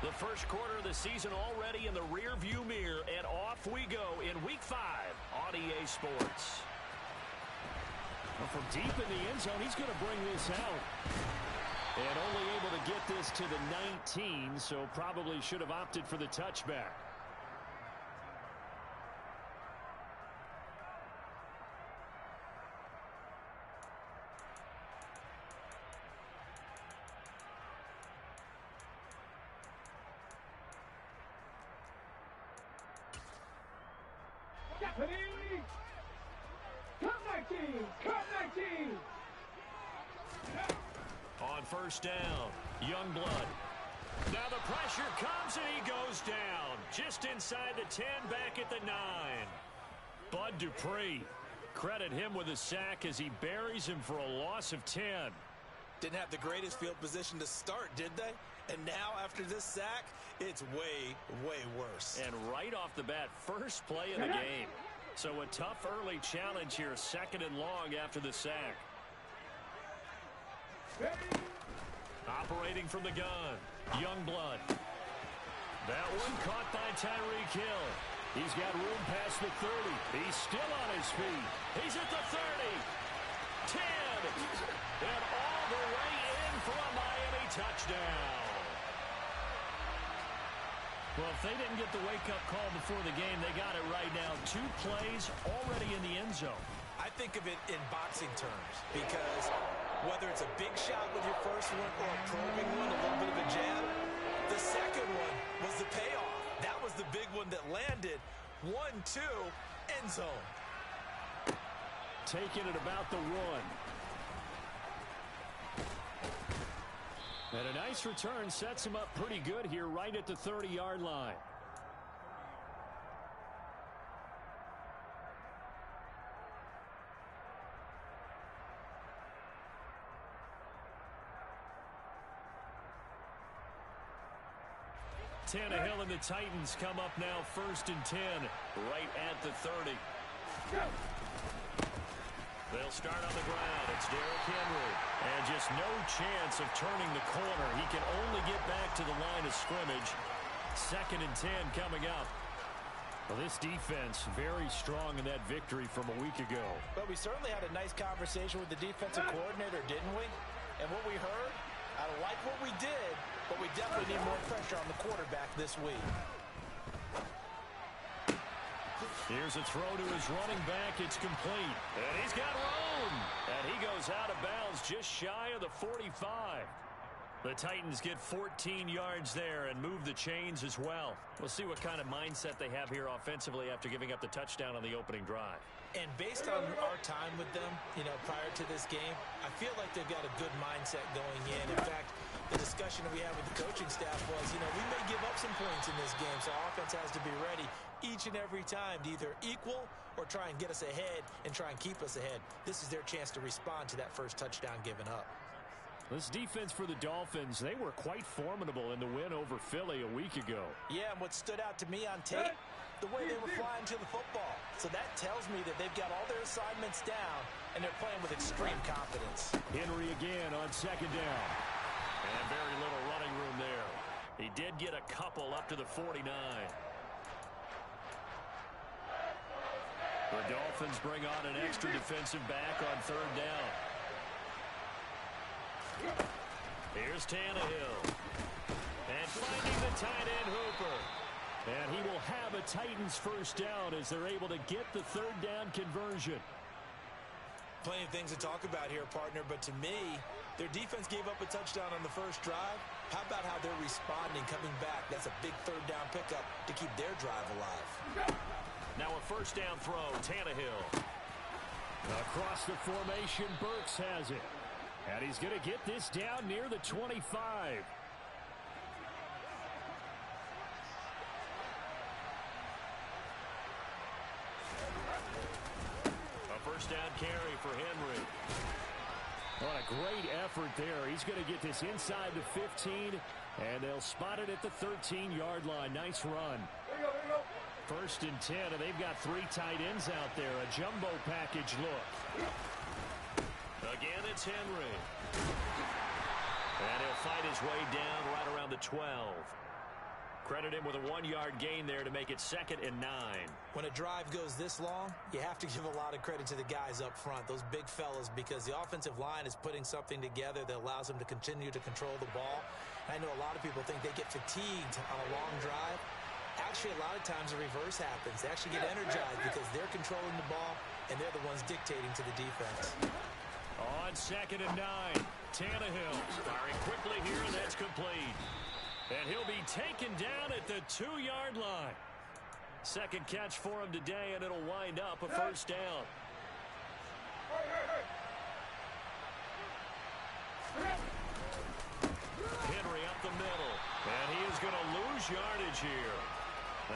The first quarter of the season already in the rearview mirror, and off we go in Week 5 on EA Sports. Well, from deep in the end zone, he's going to bring this out. And only able to get this to the 19, so probably should have opted for the touchback. On first down, Youngblood. Now the pressure comes and he goes down. Just inside the 10, back at the 9. Bud Dupree. Credit him with a sack as he buries him for a loss of 10. Didn't have the greatest field position to start, did they? And now after this sack, it's way, way worse. And right off the bat, first play of the game. So a tough early challenge here, 2nd and long after the sack. Operating from the gun, Youngblood. That one caught by Tyreek Hill. He's got room past the 30. He's still on his feet. He's at the 30. 10. And all the way in for a Miami touchdown. Well, if they didn't get the wake-up call before the game, they got it right now. 2 plays already in the end zone. I think of it in boxing terms because whether it's a big shot with your first one or a probing one, a little bit of a jab, the second one was the payoff. That was the big one that landed. 1-2, end zone. Taking it about the 1. And a nice return sets him up pretty good here right at the 30-yard line. Tannehill and the Titans come up now 1st and 10, right at the 30. They'll start on the ground. It's Derrick Henry. And just no chance of turning the corner. He can only get back to the line of scrimmage. 2nd and 10 coming up. Well, this defense very strong in that victory from a week ago. But we certainly had a nice conversation with the defensive coordinator, didn't we? And what we heard, I like what we did, but we definitely need more pressure on the quarterback this week. Here's a throw to his running back. It's complete. And he's got room. And he goes out of bounds just shy of the 45. The Titans get 14 yards there and move the chains as well. We'll see what kind of mindset they have here offensively after giving up the touchdown on the opening drive. And based on our time with them, prior to this game, I feel like they've got a good mindset going in. In fact, the discussion that we had with the coaching staff was, we may give up some points in this game, so offense has to be ready each and every time to either equal or try and get us ahead and try and keep us ahead. This is their chance to respond to that first touchdown given up. This defense for the Dolphins, they were quite formidable in the win over Philly a week ago. Yeah, and what stood out to me on tape, the way they were flying to the football. So that tells me that they've got all their assignments down, and they're playing with extreme confidence. Henry again on 2nd down. And very little running room there. He did get a couple up to the 49. The Dolphins bring on an extra defensive back on 3rd down. Here's Tannehill. And finding the tight end Hooper. And he will have a Titans first down as they're able to get the 3rd down conversion. Plenty of things to talk about here, partner, but to me, their defense gave up a touchdown on the first drive. How about how they're responding, coming back? That's a big 3rd down pickup to keep their drive alive. Now a 1st down throw, Tannehill. Across the formation, Burks has it. And he's going to get this down near the 25. A 1st down carry for Henry. What a great effort there. He's going to get this inside the 15, and they'll spot it at the 13-yard line. Nice run. 1st and 10, and they've got 3 tight ends out there. A jumbo package look. Again, it's Henry. And he'll fight his way down right around the 12. Credit him with a 1-yard gain there to make it 2nd and 9. When a drive goes this long, you have to give a lot of credit to the guys up front, those big fellas, because the offensive line is putting something together that allows them to continue to control the ball. I know a lot of people think they get fatigued on a long drive. Actually, a lot of times the reverse happens. They actually get energized because they're controlling the ball, and they're the ones dictating to the defense. On 2nd and 9, Tannehill firing quickly here, and that's complete. And he'll be taken down at the 2-yard line. Second catch for him today, and it'll wind up a first down. Henry up the middle, and he is going to lose yardage here.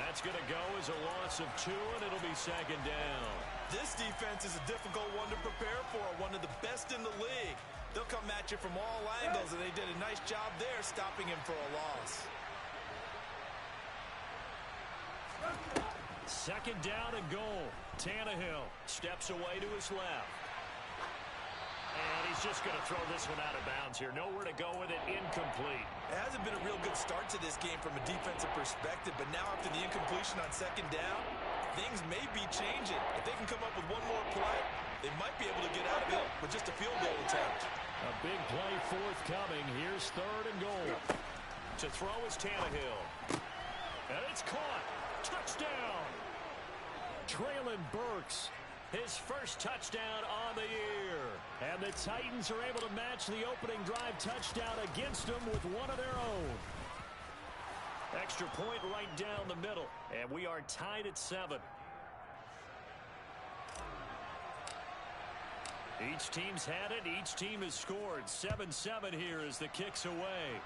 That's going to go as a loss of 2, and it'll be 2nd down. This defense is a difficult one to prepare for, one of the best in the league. They'll come at you from all angles, and they did a nice job there stopping him for a loss. 2nd down and goal. Tannehill steps away to his left. And he's just going to throw this one out of bounds here. Nowhere to go with it. Incomplete. It hasn't been a real good start to this game from a defensive perspective, but now after the incompletion on 2nd down, things may be changing. If they can come up with one more play, they might be able to get out of it with just a field goal attempt. A big play forthcoming. Here's 3rd and goal. To throw is Tannehill. And it's caught. Touchdown. Traylon Burks, his first touchdown on the year. And the Titans are able to match the opening drive touchdown against them with one of their own. Extra point right down the middle. And we are tied at 7. Each team's had it. Each team has scored. 7-7 here as the kick's away.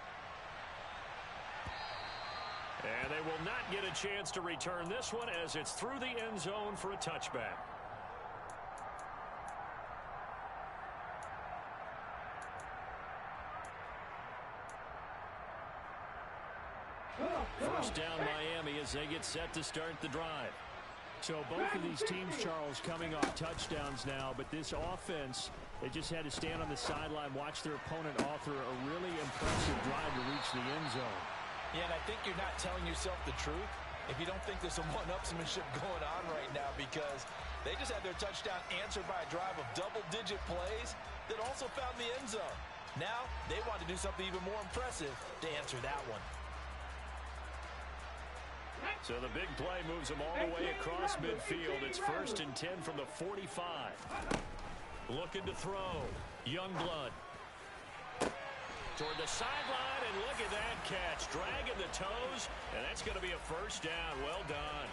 And they will not get a chance to return this one as it's through the end zone for a touchback. First down Miami as they get set to start the drive. So both of these teams, Charles, coming off touchdowns now, but this offense, they just had to stand on the sideline, watch their opponent author a really impressive drive to reach the end zone. Yeah, and I think you're not telling yourself the truth if you don't think there's some one-upsmanship going on right now, because they just had their touchdown answered by a drive of double-digit plays that also found the end zone. Now they want to do something even more impressive to answer that one. So the big play moves them all the way across midfield. It's 1st and 10 from the 45. Looking to throw. Youngblood. Toward the sideline, and look at that catch. Dragging the toes, and that's going to be a first down. Well done.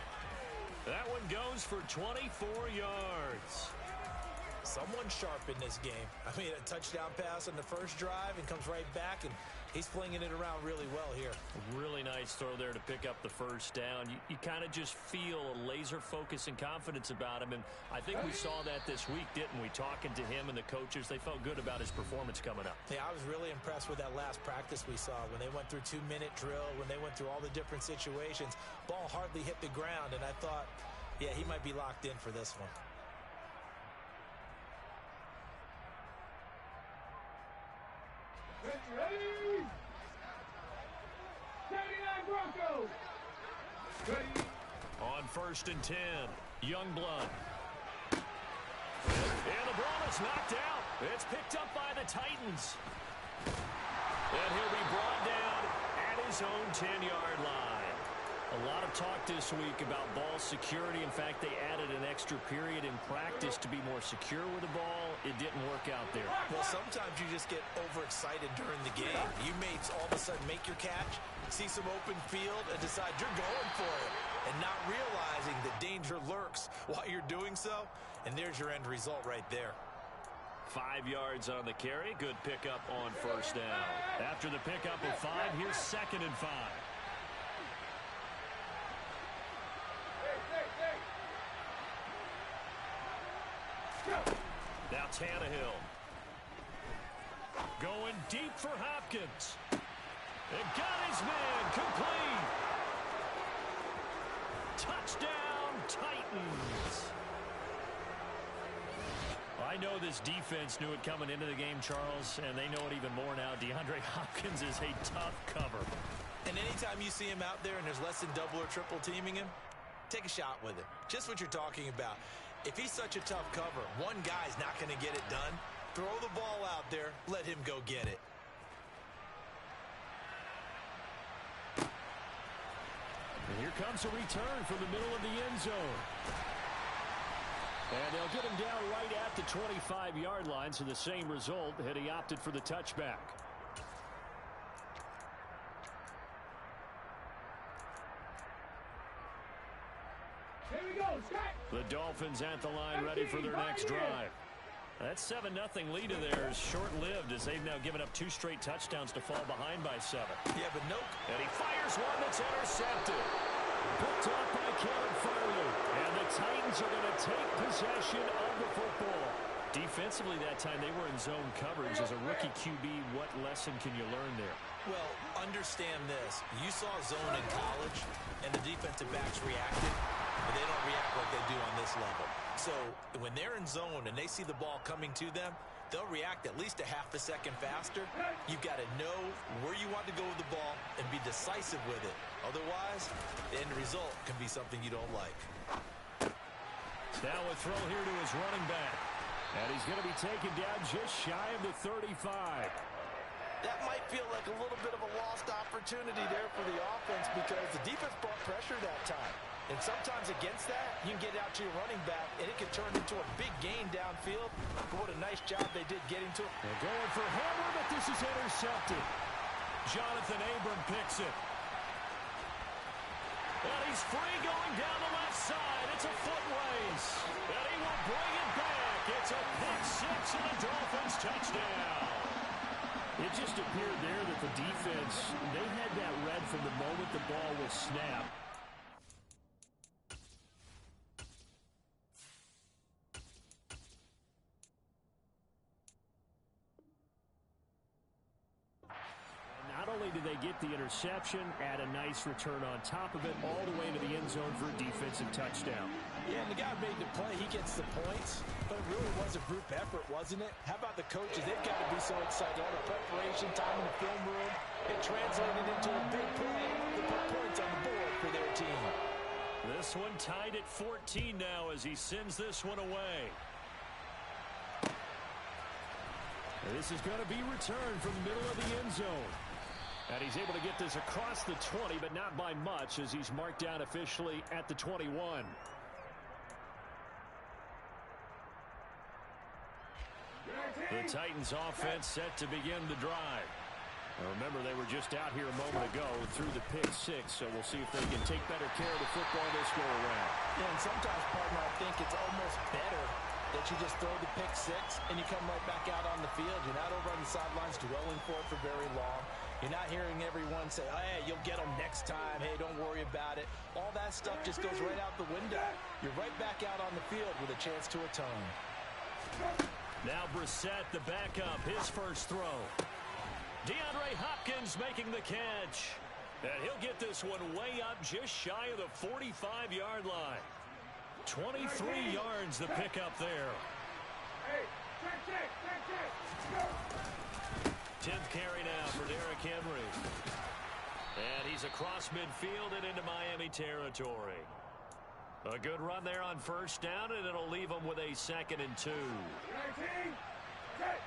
That one goes for 24 yards. Someone sharp in this game. I mean, a touchdown pass on the first drive and comes right back, and he's flinging it around really well here. Really nice throw there to pick up the first down. You kind of just feel a laser focus and confidence about him, and I think we saw that this week, didn't we? Talking to him and the coaches, they felt good about his performance coming up. Yeah, I was really impressed with that last practice we saw when they went through 2-minute drill, when they went through all the different situations. Ball hardly hit the ground, and I thought, yeah, he might be locked in for this one. Ready? 79 Broncos. Ready? On 1st and 10, Youngblood. And the ball is knocked out. It's picked up by the Titans. And he'll be brought down at his own 10-yard line. A lot of talk this week about ball security. In fact, they added an extra period in practice to be more secure with the ball. It didn't work out there. Well, sometimes you just get overexcited during the game. You may all of a sudden make your catch, see some open field, and decide you're going for it, and not realizing that danger lurks while you're doing so. And there's your end result right there. 5 yards on the carry. Good pickup on first down. After the pickup of 5, here's 2nd and 5. Now Tannehill. Going deep for Hopkins. And got his man complete. Touchdown, Titans. I know this defense knew it coming into the game, Charles, and they know it even more now. DeAndre Hopkins is a tough cover. And anytime you see him out there and there's less than double or triple teaming him, take a shot with it. Just what you're talking about. If he's such a tough cover, one guy's not going to get it done. Throw the ball out there. Let him go get it. And here comes a return from the middle of the end zone. And they'll get him down right at the 25-yard line, so the same result had he opted for the touchback. Here we go, Scott. The Dolphins at the line, ready for their next drive. That 7-0 lead of theirs short-lived as they've now given up 2 straight touchdowns to fall behind by 7. Yeah, but nope. And he fires one that's intercepted. Picked off by Kevin Farley. And the Titans are going to take possession of the football. Defensively that time, they were in zone coverage. As a rookie QB, what lesson can you learn there? Well, understand this. You saw zone in college, and the defensive backs reacted, but they don't react like they do on this level. So when they're in zone and they see the ball coming to them, they'll react at least a half a second faster. You've got to know where you want to go with the ball and be decisive with it. Otherwise, the end result can be something you don't like. Now a throw here to his running back. And he's going to be taken down just shy of the 35. That might feel like a little bit of a lost opportunity there for the offense because the defense brought pressure that time. And sometimes against that, you can get out to your running back, and it can turn into a big gain downfield. But what a nice job they did getting to it. They're going for Hammer, but this is intercepted. Jonathan Abram picks it. And he's free going down the left side. It's a foot race. And he will bring it back. It's a pick 6 and a Dolphins touchdown. It just appeared there that the defense, they had that read from the moment the ball was snapped. Not only did they get the interception, add a nice return on top of it, all the way to the end zone for a defensive touchdown. Yeah, and the guy made the play. He gets the points, but it really was a group effort, wasn't it? How about the coaches? They've got to be so excited. All the preparation, time in the film room, it translated into a big play to put points on the board for their team. This one tied at 14 now as he sends this one away. And this is going to be returned from the middle of the end zone. And he's able to get this across the 20, but not by much as he's marked down officially at the 21. The Titans offense set to begin the drive. Now remember, they were just out here a moment ago through the pick 6, so we'll see if they can take better care of the football this go around. Yeah, and sometimes, partner, I think it's almost better that you just throw the pick 6 and you come right back out on the field. You're not over on the sidelines dwelling for it for very long. You're not hearing everyone say, oh, hey, you'll get them next time. Hey, don't worry about it. All that stuff just goes right out the window. You're right back out on the field with a chance to atone. Now Brissett, the backup, his first throw. DeAndre Hopkins making the catch. And he'll get this one way up just shy of the 45-yard line. 23 yards the pickup there. Hey, check. 10th carry now for Derrick Henry. And he's across midfield and into Miami territory. A good run there on first down, and it'll leave them with a 2nd and 2. 19, set.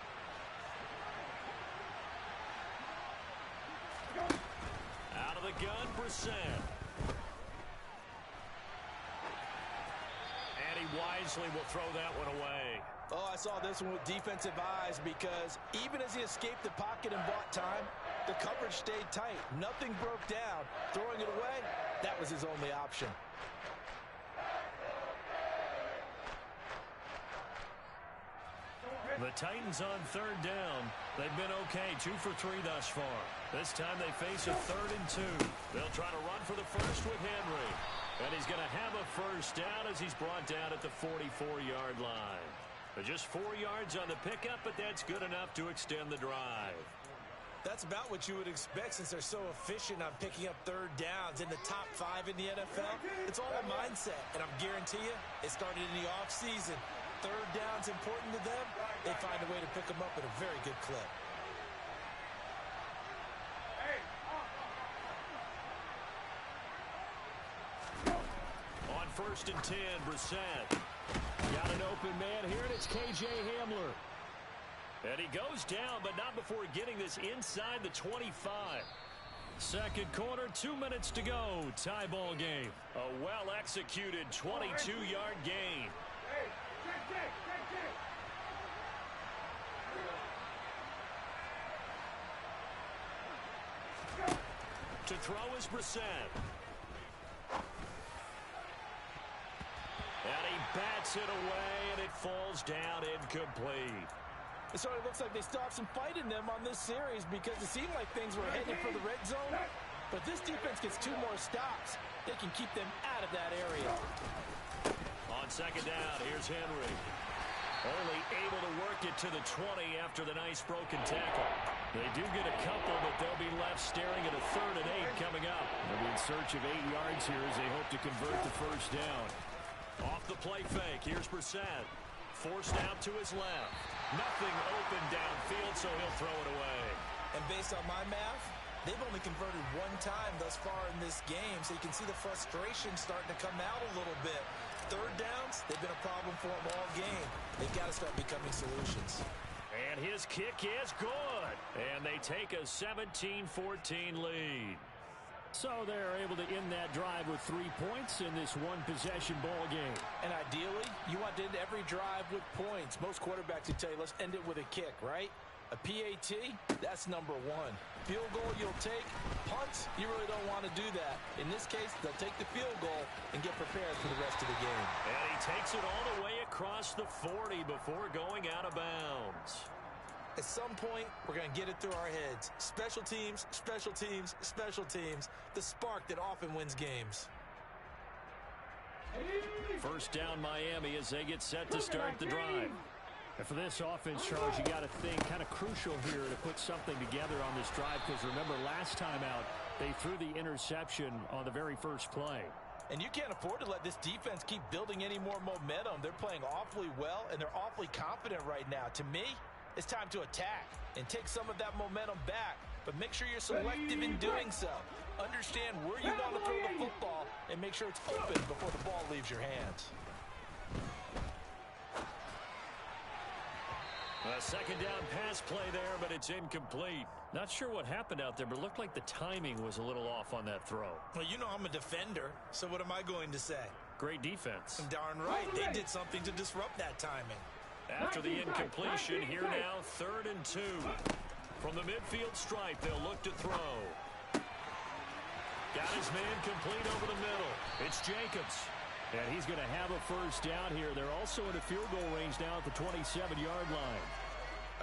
Out of the gun, Brissett. And he wisely will throw that one away. Oh, I saw this one with defensive eyes because even as he escaped the pocket and bought time, the coverage stayed tight. Nothing broke down. Throwing it away, that was his only option. The Titans on 3rd down. They've been okay, 2 for 3 thus far. This time they face a 3rd and 2. They'll try to run for the first with Henry. And he's going to have a first down as he's brought down at the 44-yard line. Just 4 yards on the pickup, but that's good enough to extend the drive. That's about what you would expect since they're so efficient on picking up 3rd downs in the top 5 in the NFL. It's all a mindset, and I'm guarantee you it started in the offseason. 3rd down's important to them. They find a way to pick them up at a very good clip. first and 10, Brissett. Got an open man here, and it's K.J. Hamler. And he goes down, but not before getting this inside the 25. Second quarter, 2 minutes to go. Tie ball game. A well-executed 22-yard gain. Hey, check. To throw is Brissett. And he bats it away, and it falls down incomplete. It sort of looks like they still have some fight in them on this series because it seemed like things were heading for the red zone. But this defense gets 2 more stops. They can keep them out of that area. On second down, here's Henry. Only able to work it to the 20 after the nice broken tackle. They do get a couple, but they'll be left staring at a 3rd and 8 coming up. They'll be in search of 8 yards here as they hope to convert the first down. Off the play fake, here's Brissett. Forced out to his left. Nothing open downfield, so he'll throw it away. And based on my math, they've only converted 1 time thus far in this game, so you can see the frustration starting to come out a little bit. 3rd downs, they've been a problem for them all game. They've got to start becoming solutions. And his kick is good. And they take a 17-14 lead. So they're able to end that drive with 3 points in this one-possession ball game. And ideally, you want to end every drive with points. Most quarterbacks would tell you, let's end it with a kick, right? A PAT, that's number 1. Field goal you'll take. Punts, you really don't want to do that. In this case, they'll take the field goal and get prepared for the rest of the game. And he takes it all the way across the 40 before going out of bounds. At some point, we're going to get it through our heads. Special teams, special teams, special teams. The spark that often wins games. First down Miami as they get set to start the drive. And for this offense, Charles, you got to think kind of crucial here to put something together on this drive because remember last time out, they threw the interception on the very first play. And you can't afford to let this defense keep building any more momentum. They're playing awfully well, and they're awfully confident right now. To me, it's time to attack and take some of that momentum back, but make sure you're selective in doing so. Understand where you want to throw the football and make sure it's open before the ball leaves your hands. A second down pass play there, but it's incomplete. Not sure what happened out there, but it looked like the timing was a little off on that throw. Well, you know I'm a defender, so what am I going to say? Great defense. Darn right. They did something to disrupt that timing. After the incompletion, here now, 3rd and 2. From the midfield stripe, they'll look to throw. Got his man complete over the middle. It's Jacobs. And he's going to have a first down here. They're also in a field goal range now at the 27-yard line.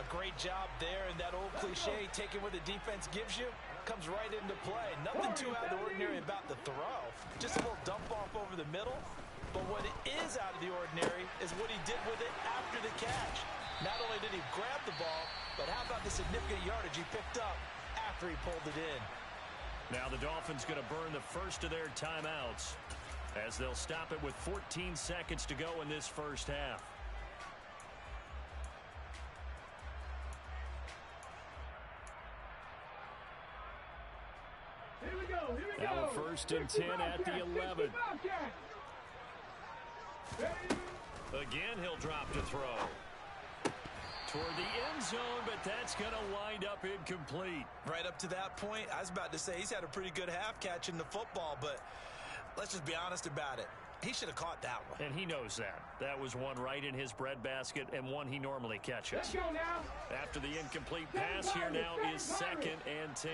A great job there, and that old cliche, taking what the defense gives you, comes right into play. Nothing too out of the ordinary about the throw. Just a little dump off over the middle. But what is out of the ordinary is what he did with it after the catch. Not only did he grab the ball, but how about the significant yardage he picked up after he pulled it in. Now the Dolphins going to burn the first of their timeouts as they'll stop it with 14 seconds to go in this first half. Here we go. Now a 1st and 10 at the 11. Again, he'll drop to throw. Toward the end zone, but that's going to wind up incomplete. Right up to that point, I was about to say he's had a pretty good half catching the football, but let's just be honest about it. He should have caught that one. And he knows that. That was one right in his breadbasket and one he normally catches. Let's go now. After the incomplete pass, here now is 2nd and 10.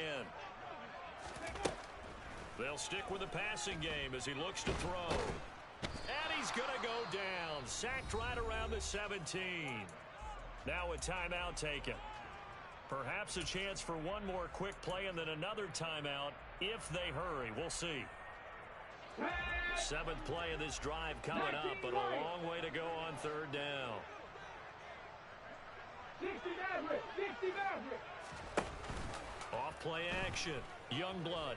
They'll stick with the passing game as he looks to throw. And he's going to go down. Sacked right around the 17. Now a timeout taken. Perhaps a chance for one more quick play and then another timeout if they hurry. We'll see. 7th play of this drive coming up, but a long way to go on 3rd down. 60 Maverick. Off play action. Youngblood.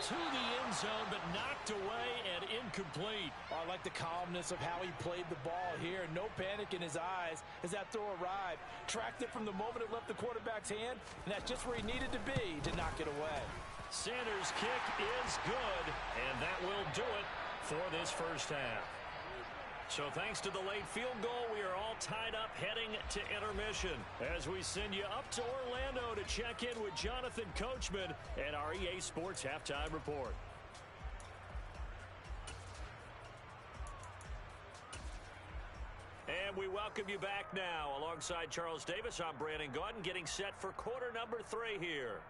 To the end zone, but knocked away and incomplete. I like the calmness of how he played the ball here. No panic in his eyes as that throw arrived. Tracked it from the moment it left the quarterback's hand, and that's just where he needed to be to knock it away. Sanders' kick is good, and that will do it for this first half. So thanks to the late field goal, we are all tied up heading to intermission as we send you up to Orlando to check in with Jonathan Coachman and our EA Sports Halftime Report. And we welcome you back now. Alongside Charles Davis, I'm Brandon Gaudin, getting set for quarter number 3 here.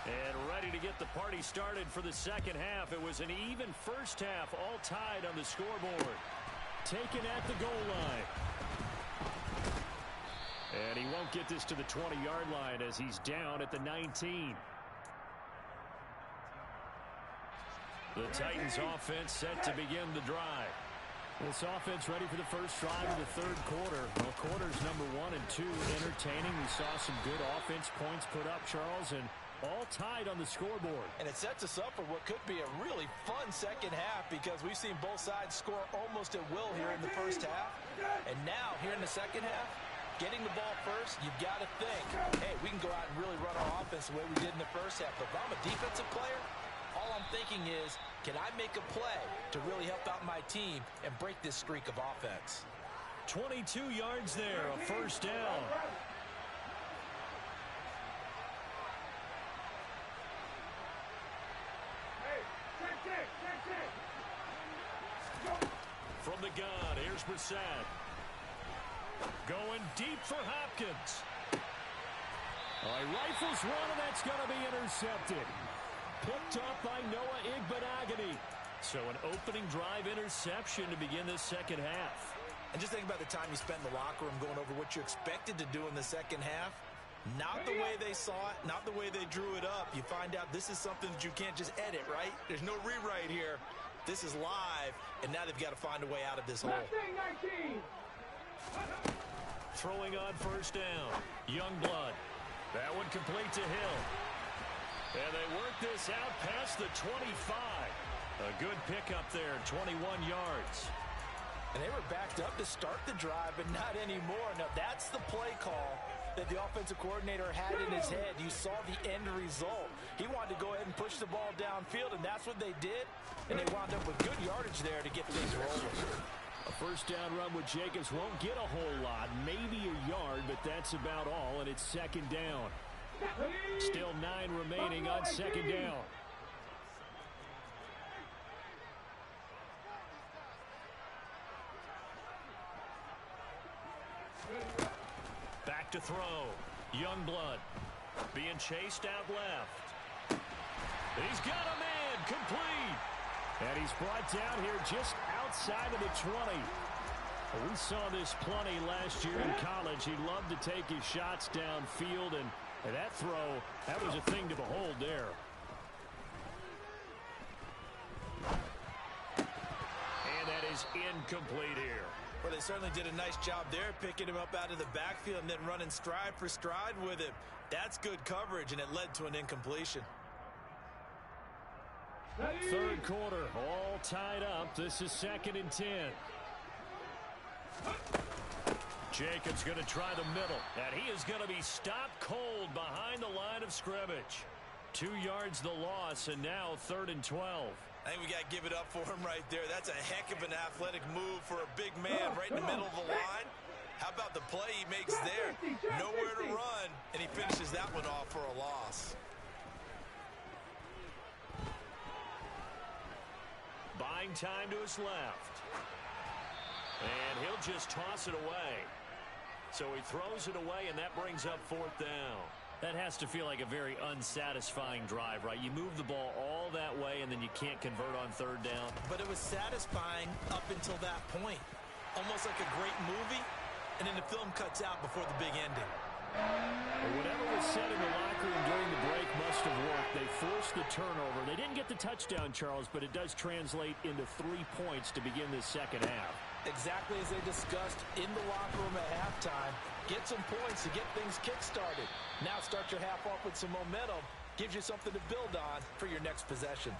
And ready to get the party started for the second half. It was an even first half, all tied on the scoreboard. Taken at the goal line. And he won't get this to the 20-yard line as he's down at the 19. The Titans offense set to begin the drive. This offense ready for the first drive of the third quarter. Well, quarters number 1 and 2 entertaining. We saw some good offense points put up, Charles, and all tied on the scoreboard. And it sets us up for what could be a really fun second half because we've seen both sides score almost at will here in the first half. And now, here in the second half, getting the ball first, you've got to think, hey, we can go out and really run our offense the way we did in the first half. But if I'm a defensive player, all I'm thinking is, can I make a play to really help out my team and break this streak of offense? 22 yards there, a first down. From the gun, here's Brissett. Going deep for Hopkins. He rifles one, and that's going to be intercepted. Picked up by Noah Igbenogany. So an opening drive interception to begin this second half. And just think about the time you spent in the locker room going over what you expected to do in the second half. Not the way they saw it, not the way they drew it up. You find out this is something that you can't just edit, right? There's no rewrite here. This is live, and now they've got to find a way out of this hole. Throwing on first down, Youngblood. That one complete to Hill. And they work this out past the 25. A good pickup there, 21 yards. And they were backed up to start the drive, but not anymore. Now, that's the play call that the offensive coordinator had in his head. You saw the end result. He wanted to go ahead and push the ball downfield, and that's what they did. And they wound up with good yardage there to get things rolling. A first down run with Jacobs won't get a whole lot, maybe a yard, but that's about all, and it's second down. Still 9 remaining on second down. Back to throw. Youngblood being chased out left. He's got a man, complete. And he's brought down here just outside of the 20. We saw this plenty last year in college. He loved to take his shots downfield, and that throw, that was a thing to behold there. And that is incomplete here. Well, they certainly did a nice job there, picking him up out of the backfield and then running stride for stride with him. That's good coverage, and it led to an incompletion. Third quarter, all tied up. This is 2nd and 10. Jacobs going to try the middle, and he is going to be stopped cold behind the line of scrimmage. 2 yards the loss, and now 3rd and 12. I think we got to give it up for him right there. That's a heck of an athletic move for a big man right in the middle of the line. How about the play he makes there? Nowhere to run, and he finishes that one off for a loss. Buying time to his left. And he'll just toss it away. So he throws it away, and that brings up 4th down. That has to feel like a very unsatisfying drive, right? You move the ball all that way, and then you can't convert on 3rd down. But it was satisfying up until that point. Almost like a great movie, and then the film cuts out before the big ending. Well, whatever was said in the locker room during the break must have worked. They forced the turnover. They didn't get the touchdown, Charles, but it does translate into 3 points to begin this second half. Exactly as they discussed in the locker room at halftime. Get some points to get things kick-started. Now start your half off with some momentum Gives you something to build on for your next possession.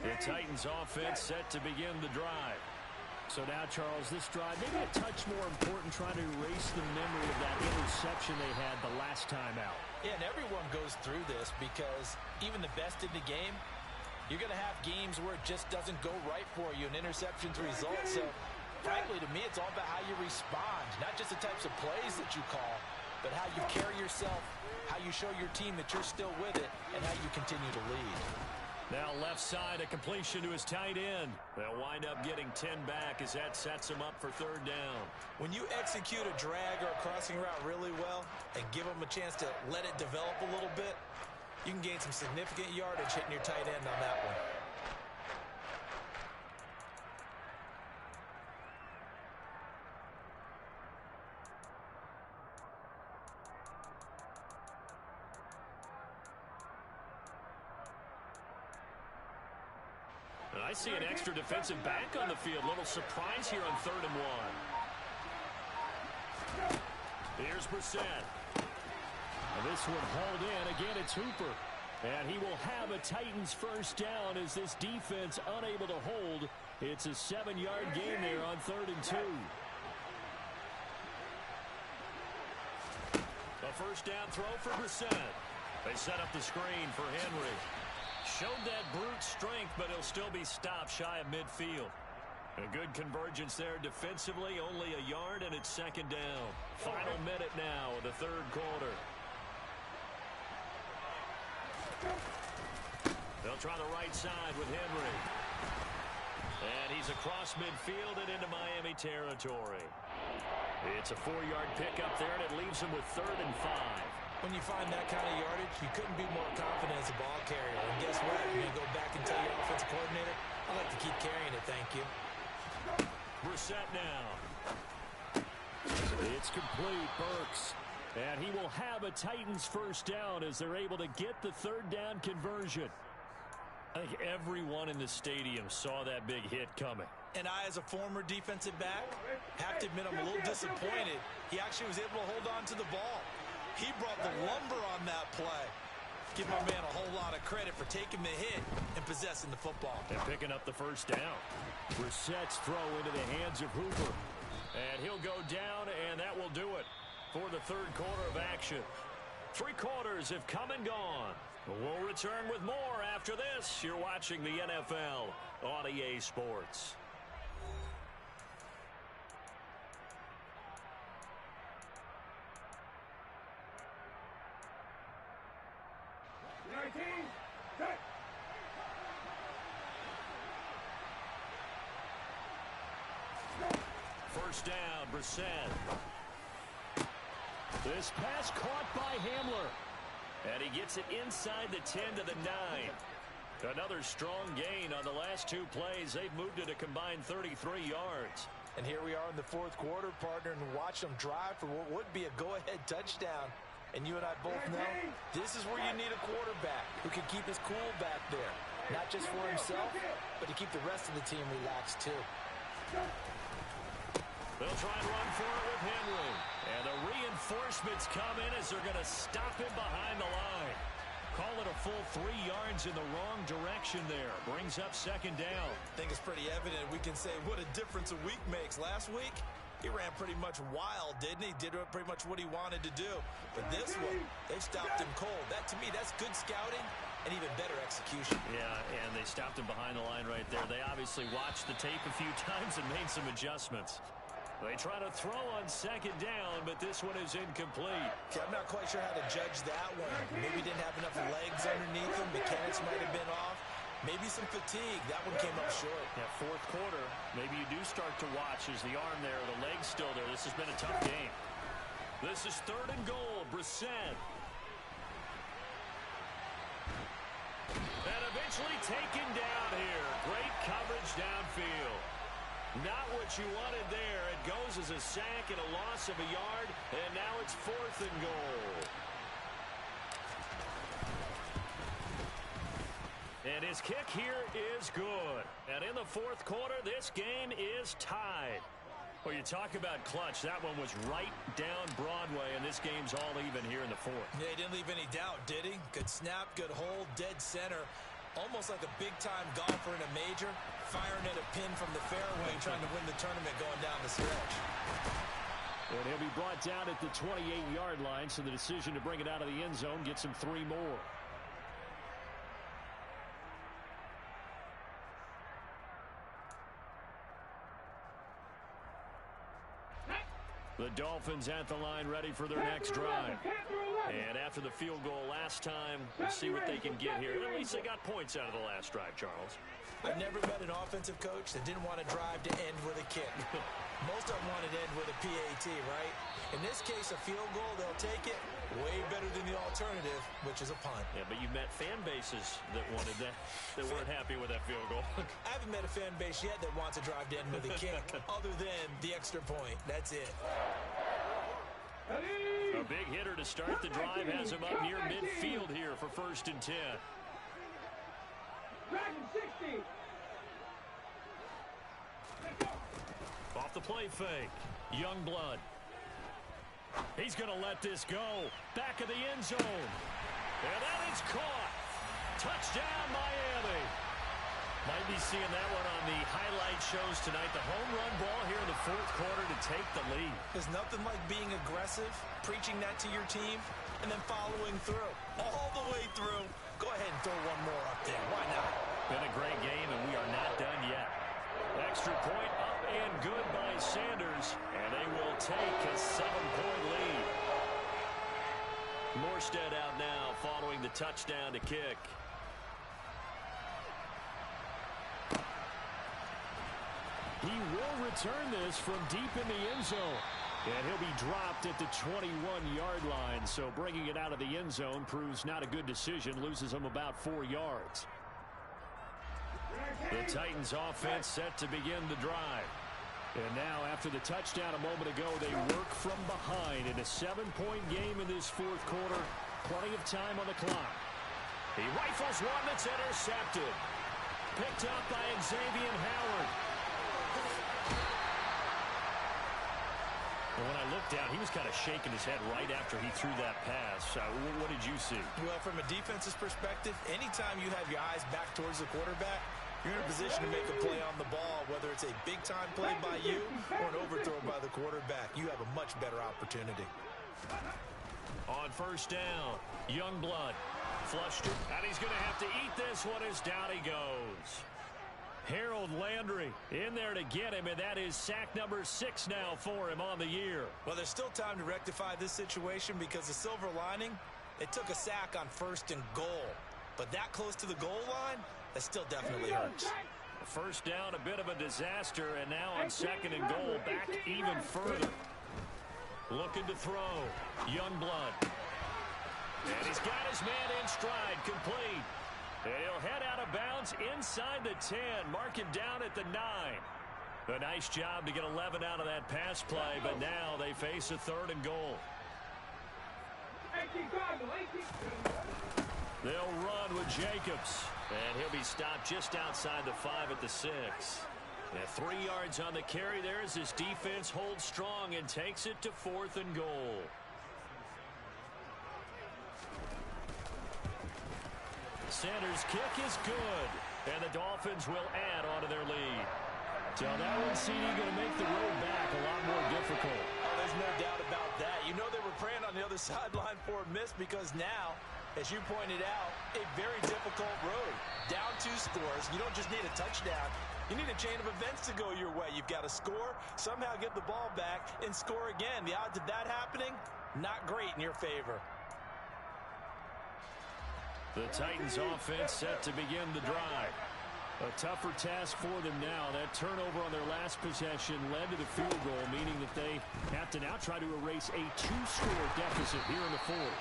The Titans offense set to begin the drive. So now, Charles, this drive maybe a touch more important, trying to erase the memory of that interception they had the last time out. Yeah, and everyone goes through this because even the best in the game, you're going to have games where it just doesn't go right for you and interceptions result. So, frankly, to me, it's all about how you respond, not just the types of plays that you call, but how you carry yourself, how you show your team that you're still with it, and how you continue to lead. Now left side, a completion to his tight end. They'll wind up getting 10 back as that sets him up for third down. When you execute a drag or a crossing route really well and give them a chance to let it develop a little bit, you can gain some significant yardage hitting your tight end on that one. I see an extra defensive back on the field. Little surprise here on 3rd and 1. Here's Brissett. And this one hauled in. Again, it's Hooper. And he will have a Titans first down as this defense unable to hold. It's a 7-yard gain there on 3rd and 2. A first down throw for Brissett. They set up the screen for Henry. Showed that brute strength, but he'll still be stopped shy of midfield. A good convergence there defensively, only a yard, and it's 2nd down. Final minute now of the 3rd quarter. They'll try the right side with Henry. And he's across midfield and into Miami territory. It's a 4-yard pickup there, and it leaves him with 3rd and 5. When you find that kind of yardage, you couldn't be more confident as a ball carrier. And guess what? You're going to go back and tell your offensive coordinator, I'd like to keep carrying it, thank you. Brissett now. It's complete, Burks. And he will have a Titans first down as they're able to get the 3rd down conversion. I think everyone in the stadium saw that big hit coming. And I, as a former defensive back, have to admit I'm a little disappointed. He actually was able to hold on to the ball. He brought the lumber on that play. Give my man a whole lot of credit for taking the hit and possessing the football. And picking up the first down. Brissett's throw into the hands of Hooper. And he'll go down, and that will do it for the 3rd quarter of action. 3 quarters have come and gone. We'll return with more after this. You're watching the NFL on EA Sports. First down, Brissett. This pass caught by Hamler. And he gets it inside the 10 to the 9. Another strong gain on the last 2 plays. They've moved it a combined 33 yards. And here we are in the 4th quarter, partner, and watch them drive for what would be a go-ahead touchdown. And you and I both know this is where you need a quarterback who can keep his cool back there. Not just for himself, but to keep the rest of the team relaxed too. They'll try and run for it with Henry. And the reinforcements come in as they're going to stop him behind the line. Call it a full 3 yards in the wrong direction there. Brings up 2nd down. I think it's pretty evident. We can say what a difference a week makes. Last week, he ran pretty much wild, didn't he? Did pretty much what he wanted to do. But this one, they stopped him cold. That, to me, that's good scouting and even better execution. Yeah, and they stopped him behind the line right there. They obviously watched the tape a few times and made some adjustments. They try to throw on 2nd down, but this one is incomplete. See, I'm not quite sure how to judge that one. Maybe didn't have enough legs underneath him. Mechanics might have been off. Maybe some fatigue. That one came up short. Yeah, 4th quarter, maybe you do start to watch as the arm there, the leg's still there. This has been a tough game. This is 3rd and goal. Brissett. And eventually taken down here. Great coverage downfield. Not what you wanted there. It goes as a sack and a loss of a yard, and now it's 4th and goal. And his kick here is good. And in the 4th quarter, this game is tied. Well, you talk about clutch. That one was right down Broadway, and this game's all even here in the fourth. Yeah, he didn't leave any doubt, did he? Good snap, good hold, dead center. Almost like a big-time golfer in a major, firing at a pin from the fairway, trying to win the tournament going down the stretch. And he'll be brought down at the 28-yard line, so the decision to bring it out of the end zone gets him 3 more. The Dolphins at the line, ready for their next drive. And after the field goal last time, we'll see what they can get here. At least they got points out of the last drive, Charles. I've never met an offensive coach that didn't want to drive to end with a kick. Most of them wanted to end with a PAT, right? In this case, a field goal, they'll take it. Way better than the alternative, which is a punt. Yeah, but you've met fan bases that wanted that weren't happy with that field goal. I haven't met a fan base yet that wants to drive to end with a kick, other than the extra point. That's it. A big hitter to start the drive has him up near midfield here for 1st and 10. Dragon 60. Off the play fake. Youngblood. He's going to let this go. Back of the end zone. And that is caught. Touchdown, Miami. Might be seeing that one on the highlight shows tonight. The home run ball here in the 4th quarter to take the lead. There's nothing like being aggressive, preaching that to your team, and then following through. All the way through. Go ahead and throw one more up there. Why not? Been a great game, and we are not done yet. Extra point up and good by Sanders, and they will take a 7-point lead. Morstead out now following the touchdown to kick. He will return this from deep in the end zone. And he'll be dropped at the 21-yard line, so bringing it out of the end zone proves not a good decision, loses him about 4 yards. The Titans offense set to begin the drive. And now after the touchdown a moment ago, they work from behind in a 7-point game in this 4th quarter. Plenty of time on the clock. He rifles one that's intercepted. Picked up by Xavier Howard. When I looked down, he was kind of shaking his head right after he threw that pass. What did you see? Well, from a defense's perspective, anytime you have your eyes back towards the quarterback, you're in a position to make a play on the ball, whether it's a big-time play by you or an overthrow by the quarterback. You have a much better opportunity. On 1st down, Youngblood flushed it, and he's going to have to eat this one as down he goes. Harold Landry in there to get him, and that is sack number 6 now for him on the year. Well, there's still time to rectify this situation because the silver lining, they took a sack on 1st and goal. But that close to the goal line, that still definitely hurts. 1st down, a bit of a disaster, and now on 2nd and goal, back even further. Looking to throw, Youngblood. And he's got his man in stride, complete. And he'll head out of bounds inside the 10, mark him down at the 9. A nice job to get 11 out of that pass play, but now they face a 3rd and goal. 18 Cardinal, 18. They'll run with Jacobs, and he'll be stopped just outside the 5 at the 6. Now 3 yards on the carry there as this defense holds strong and takes it to 4th and goal. Sanders' kick is good, and the Dolphins will add on to their lead. So that one, CD, going to make the road back a lot more difficult. Oh, there's no doubt about that. You know they were praying on the other sideline for a miss because now, as you pointed out, a very difficult road. Down 2 scores. You don't just need a touchdown. You need a chain of events to go your way. You've got to score, somehow get the ball back, and score again. The odds of that happening, not great in your favor. The Titans offense set to begin the drive. A tougher task for them now. That turnover on their last possession led to the field goal, meaning that they have to now try to erase a 2-score deficit here in the 4th.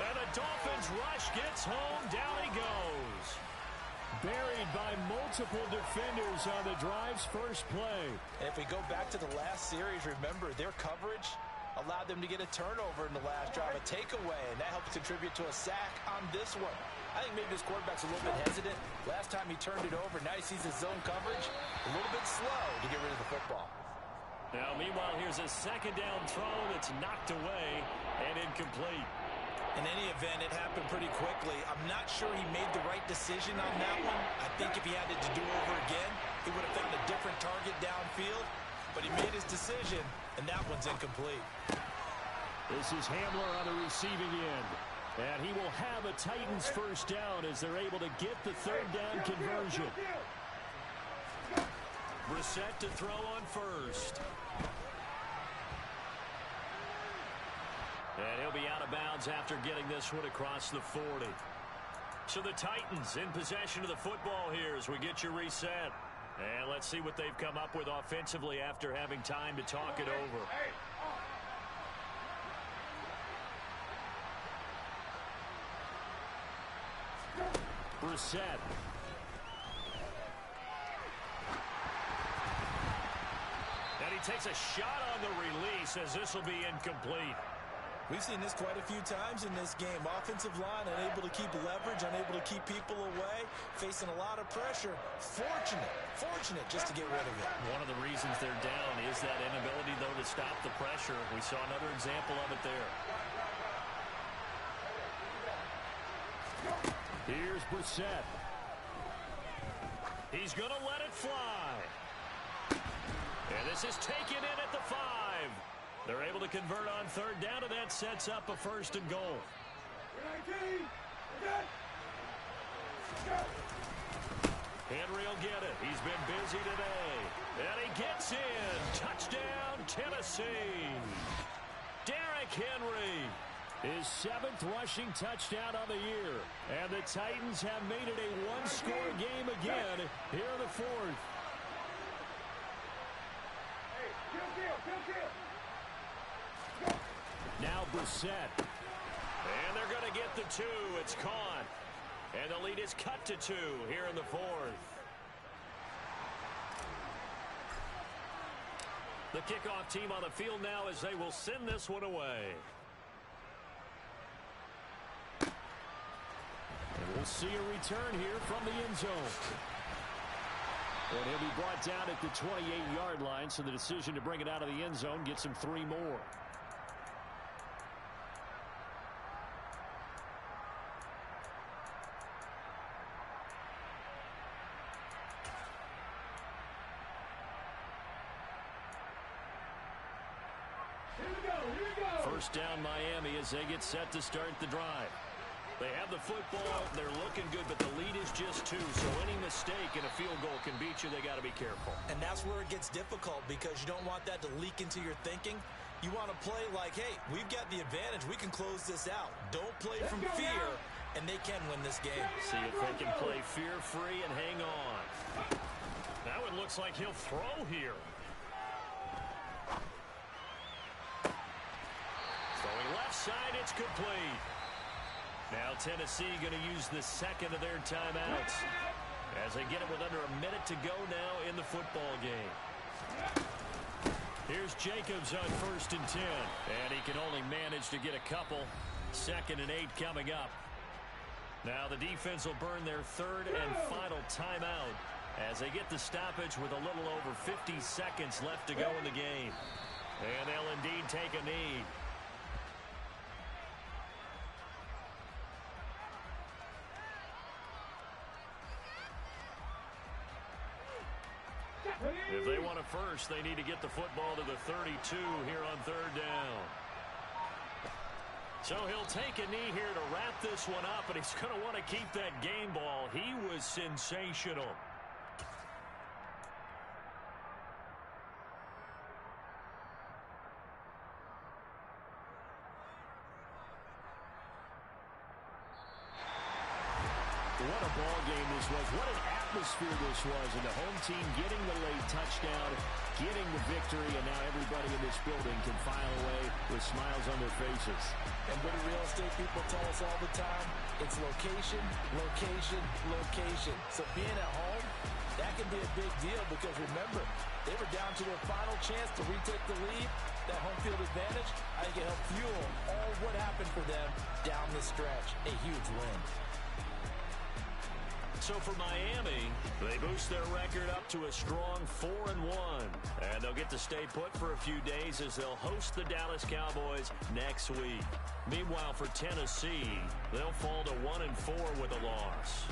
And the Dolphins rush gets home. Down he goes. Buried by multiple defenders on the drive's first play. And if we go back to the last series, remember their coverage allowed them to get a turnover in the last drive, a takeaway, and that helped contribute to a sack on this one. I think maybe this quarterback's a little bit hesitant. Last time he turned it over, now he sees his zone coverage a little bit slow to get rid of the football. Now, meanwhile, here's a second down throw that's knocked away and incomplete. In any event, it happened pretty quickly. I'm not sure he made the right decision on that one. I think if he had it to do over again, he would have found a different target downfield. But he made his decision, and that one's incomplete. This is Hamler on the receiving end. And he will have a Titans first down as they're able to get the third down conversion. Brissett to throw on first. And he'll be out of bounds after getting this one across the 40. So the Titans in possession of the football here as we get your reset. And let's see what they've come up with offensively after having time to talk it over. Brissett. And he takes a shot on the release as this will be incomplete. We've seen this quite a few times in this game. Offensive line unable to keep leverage, unable to keep people away, facing a lot of pressure. Fortunate just to get rid of it. One of the reasons they're down is that inability, though, to stop the pressure. We saw another example of it there. Here's Brissett. He's going to let it fly. And this is taken in at the 5. They're able to convert on third down, and that sets up a first and goal. Henry will get it. He's been busy today. And he gets in. Touchdown, Tennessee. Derrick Henry. His 7th rushing touchdown on the year. And the Titans have made it a one-score game again here in the 4th. Now Brissett. And they're going to get the 2. It's caught. And the lead is cut to 2 here in the 4th. The kickoff team on the field now as they will send this one away. And we'll see a return here from the end zone. And he'll be brought down at the 28-yard line, so the decision to bring it out of the end zone gets him 3 more. First down Miami as they get set to start the drive. They have the football. They're looking good, but the lead is just 2. So any mistake in a field goal can beat you. They got to be careful. And that's where it gets difficult because you don't want that to leak into your thinking. You want to play like, hey, we've got the advantage. We can close this out. Don't play from fear, and they can win this game. See if they can play fear-free and hang on. Now it looks like he'll throw here. Throwing left side, it's complete. Now Tennessee going to use the second of their timeouts as they get it with under a minute to go now in the football game. Here's Jacobs on 1st and 10, and he can only manage to get a couple. 2nd and 8 coming up. Now the defense will burn their 3rd and final timeout as they get the stoppage with a little over 50 seconds left to go in the game. And they'll indeed take a knee. If they want a first, they need to get the football to the 32 here on 3rd down. So he'll take a knee here to wrap this one up, and he's going to want to keep that game ball. He was sensational. What a ball game this was. What an atmosphere this was. And the home team getting the late touchdown, getting the victory, and now everybody in this building can file away with smiles on their faces. And what do real estate people tell us all the time? It's location, location, location. So being at home, that can be a big deal because remember, they were down to their final chance to retake the lead. That home field advantage, I think it helped fuel all what happened for them down the stretch. A huge win. So for Miami, they boost their record up to a strong 4-1. And they'll get to stay put for a few days as they'll host the Dallas Cowboys next week. Meanwhile, for Tennessee, they'll fall to 1-4 with a loss.